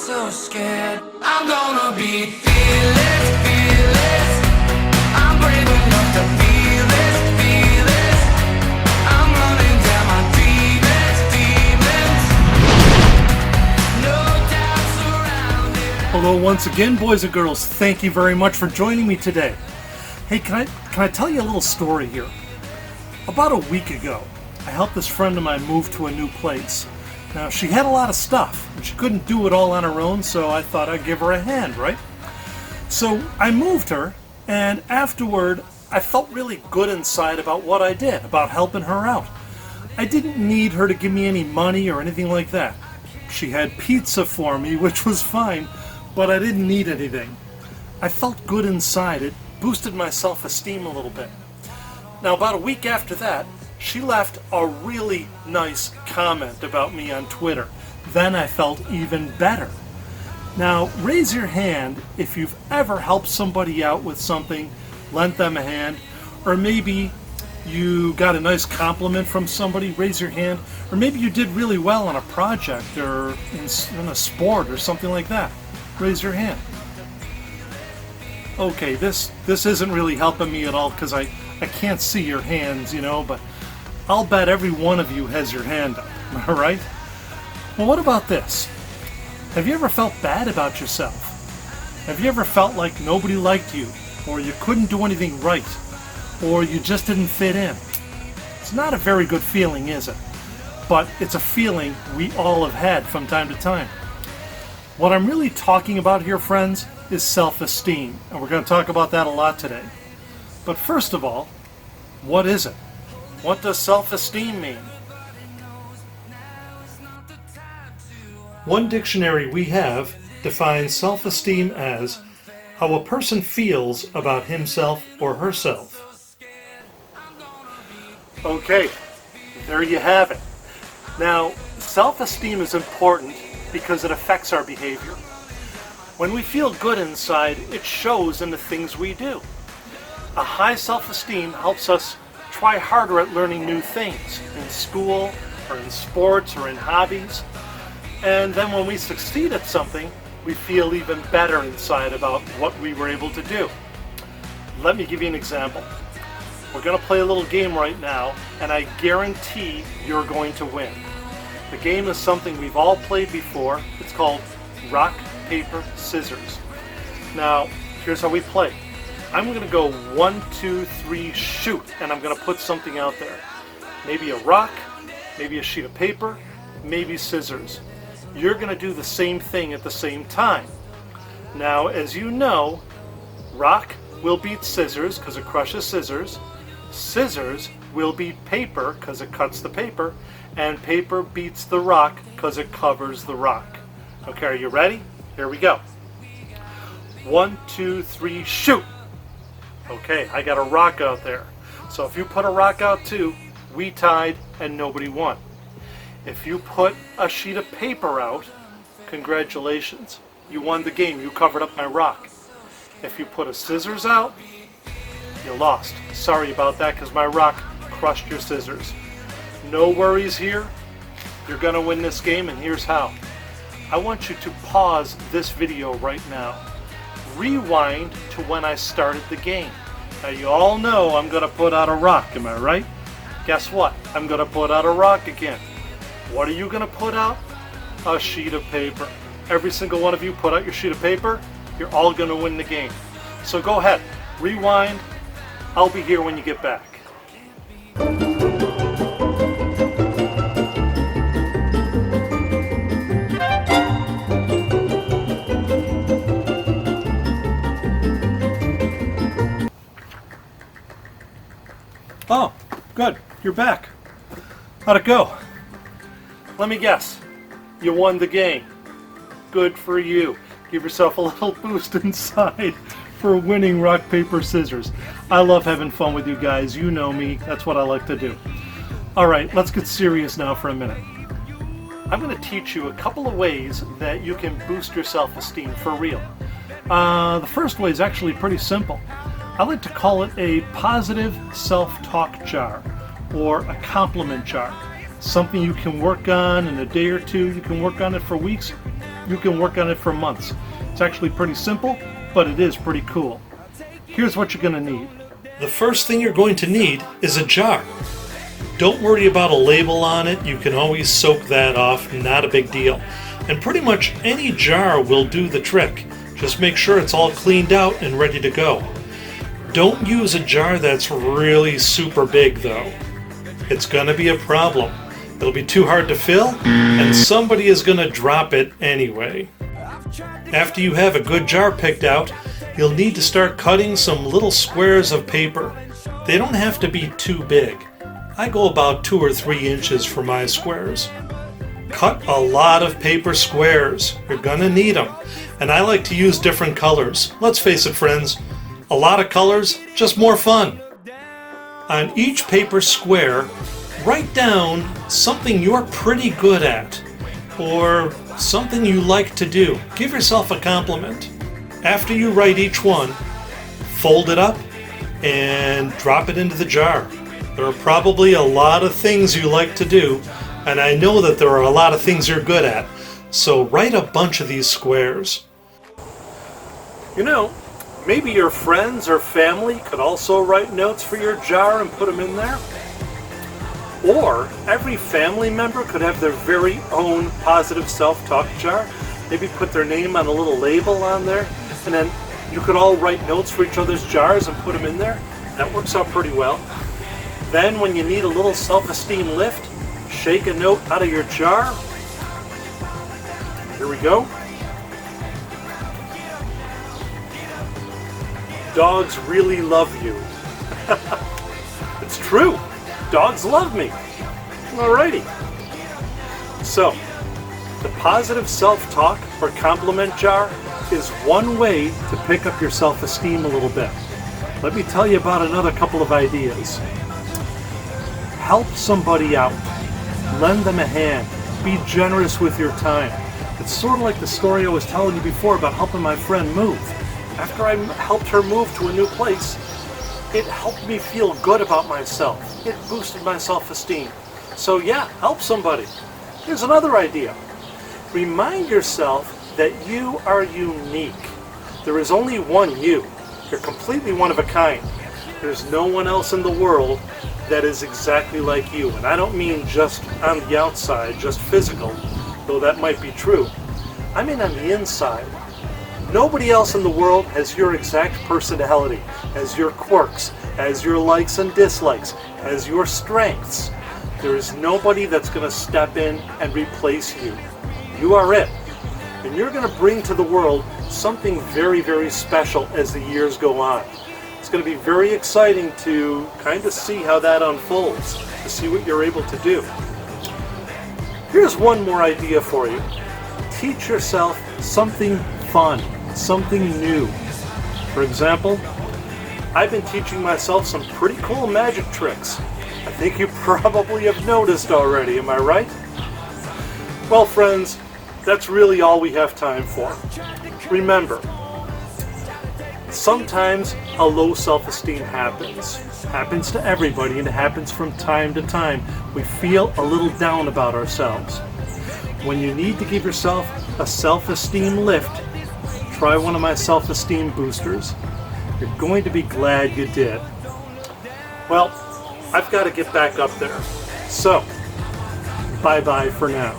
so scared. I'm gonna be fearless, fearless. I'm brave enough to feel this, feel this. I'm running down my demons, demons. No doubt surrounded. Hello once again, boys and girls. Thank you very much for joining me today. Hey, can I tell you a little story here? About a week ago, I helped this friend of mine move to a new place. Now, she had a lot of stuff, and she couldn't do it all on her own, so I thought I'd give her a hand, right? So I moved her, and afterward, I felt really good inside about what I did, about helping her out. I didn't need her to give me any money or anything like that. She had pizza for me, which was fine, but I didn't need anything. I felt good inside. It boosted my self-esteem a little bit. Now, about a week after that, she left a really nice comment about me on Twitter. Then I felt even better. Now, raise your hand if you've ever helped somebody out with something, lent them a hand, or maybe you got a nice compliment from somebody. Raise your hand. Or maybe you did really well on a project or in a sport or something like that. Raise your hand. Okay, this isn't really helping me at all because I can't see your hands, but I'll bet every one of you has your hand up, all right? Well, what about this? Have you ever felt bad about yourself? Have you ever felt like nobody liked you, or you couldn't do anything right, or you just didn't fit in? It's not a very good feeling, is it? But it's a feeling we all have had from time to time. What I'm really talking about here, friends, is self-esteem, and we're going to talk about that a lot today. But first of all, what is it? What does self-esteem mean? One dictionary we have defines self-esteem as how a person feels about himself or herself. Okay, there you have it. Now, self-esteem is important because it affects our behavior. When we feel good inside, it shows in the things we do. A high self-esteem helps us try harder at learning new things in school or in sports or in hobbies. And then when we succeed at something, we feel even better inside about what we were able to do. Let me give you an example. We're going to play a little game right now, and I guarantee you're going to win. The game is something we've all played before. It's called rock, paper, scissors. Now, here's how we play. I'm going to go 1, 2, 3, shoot, and I'm going to put something out there. Maybe a rock, maybe a sheet of paper, maybe scissors. You're going to do the same thing at the same time. Now, as you know, rock will beat scissors because it crushes scissors. Scissors will beat paper because it cuts the paper. And paper beats the rock because it covers the rock. Okay, are you ready? Here we go. 1, 2, 3, shoot! Okay, I got a rock out there. So if you put a rock out too, we tied and nobody won. If you put a sheet of paper out, congratulations. You won the game. You covered up my rock. If you put a scissors out, you lost. Sorry about that because my rock crushed your scissors. No worries here. You're going to win this game, and here's how. I want you to pause this video right now. Rewind to when I started the game. Now you all know I'm going to put out a rock, am I right? Guess what? I'm going to put out a rock again. What are you going to put out? A sheet of paper. Every single one of you put out your sheet of paper. You're all going to win the game. So go ahead, rewind. I'll be here when you get back. Oh, good. You're back. How'd it go? Let me guess. You won the game. Good for you. Give yourself a little boost inside for winning rock, paper, scissors. I love having fun with you guys. You know me. That's what I like to do. All right, let's get serious now for a minute. I'm going to teach you a couple of ways that you can boost your self-esteem for real. The first way is actually pretty simple. I like to call it a positive self-talk jar or a compliment jar. Something you can work on in a day or two. You can work on it for weeks you can work on it for months. It's actually pretty simple, but it is pretty cool. Here's what you're going to need. The first thing you're going to need is a jar. Don't worry about a label on it, you can always soak that off, not a big deal. And pretty much any jar will do the trick. Just make sure it's all cleaned out and ready to go. Don't use a jar that's really super big though. It's gonna be a problem. It'll be too hard to fill, and somebody is gonna drop it anyway. After you have a good jar picked out, you'll need to start cutting some little squares of paper. They don't have to be too big. I go about 2 or 3 inches for my squares. Cut a lot of paper squares. You're gonna need them. And I like to use different colors. Let's face it, friends, a lot of colors, just more fun. On each paper square, write down something you're pretty good at, or something you like to do. Give yourself a compliment. After you write each one, fold it up and drop it into the jar. There are probably a lot of things you like to do, and I know that there are a lot of things you're good at, so write a bunch of these squares. You know, maybe your friends or family could also write notes for your jar and put them in there. Or every family member could have their very own positive self-talk jar. Maybe put their name on a little label on there, and then you could all write notes for each other's jars and put them in there. That works out pretty well. Then when you need a little self-esteem lift, shake a note out of your jar. Here we go. Dogs really love you. It's true. Dogs love me. Alrighty. So, the positive self-talk or compliment jar is one way to pick up your self-esteem a little bit. Let me tell you about another couple of ideas. Help somebody out. Lend them a hand. Be generous with your time. It's sort of like the story I was telling you before about helping my friend move. After I helped her move to a new place, it helped me feel good about myself. It boosted my self-esteem. So yeah, help somebody. Here's another idea. Remind yourself that you are unique. There is only one you. You're completely one of a kind. There's no one else in the world that is exactly like you. And I don't mean just on the outside, just physical, though that might be true. I mean on the inside. Nobody else in the world has your exact personality, has your quirks, has your likes and dislikes, has your strengths. There is nobody that's going to step in and replace you. You are it. And you're going to bring to the world something very, very special as the years go on. It's going to be very exciting to kind of see how that unfolds, to see what you're able to do. Here's one more idea for you. Teach yourself something fun, something new. For example, I've been teaching myself some pretty cool magic tricks. I think you probably have noticed already, am I right? Well, friends, that's really all we have time for. Remember, sometimes a low self-esteem happens. Happens to everybody, and it happens from time to time. We feel a little down about ourselves. When you need to give yourself a self-esteem lift, try one of my self-esteem boosters. You're going to be glad you did. Well, I've got to get back up there. So, bye-bye for now.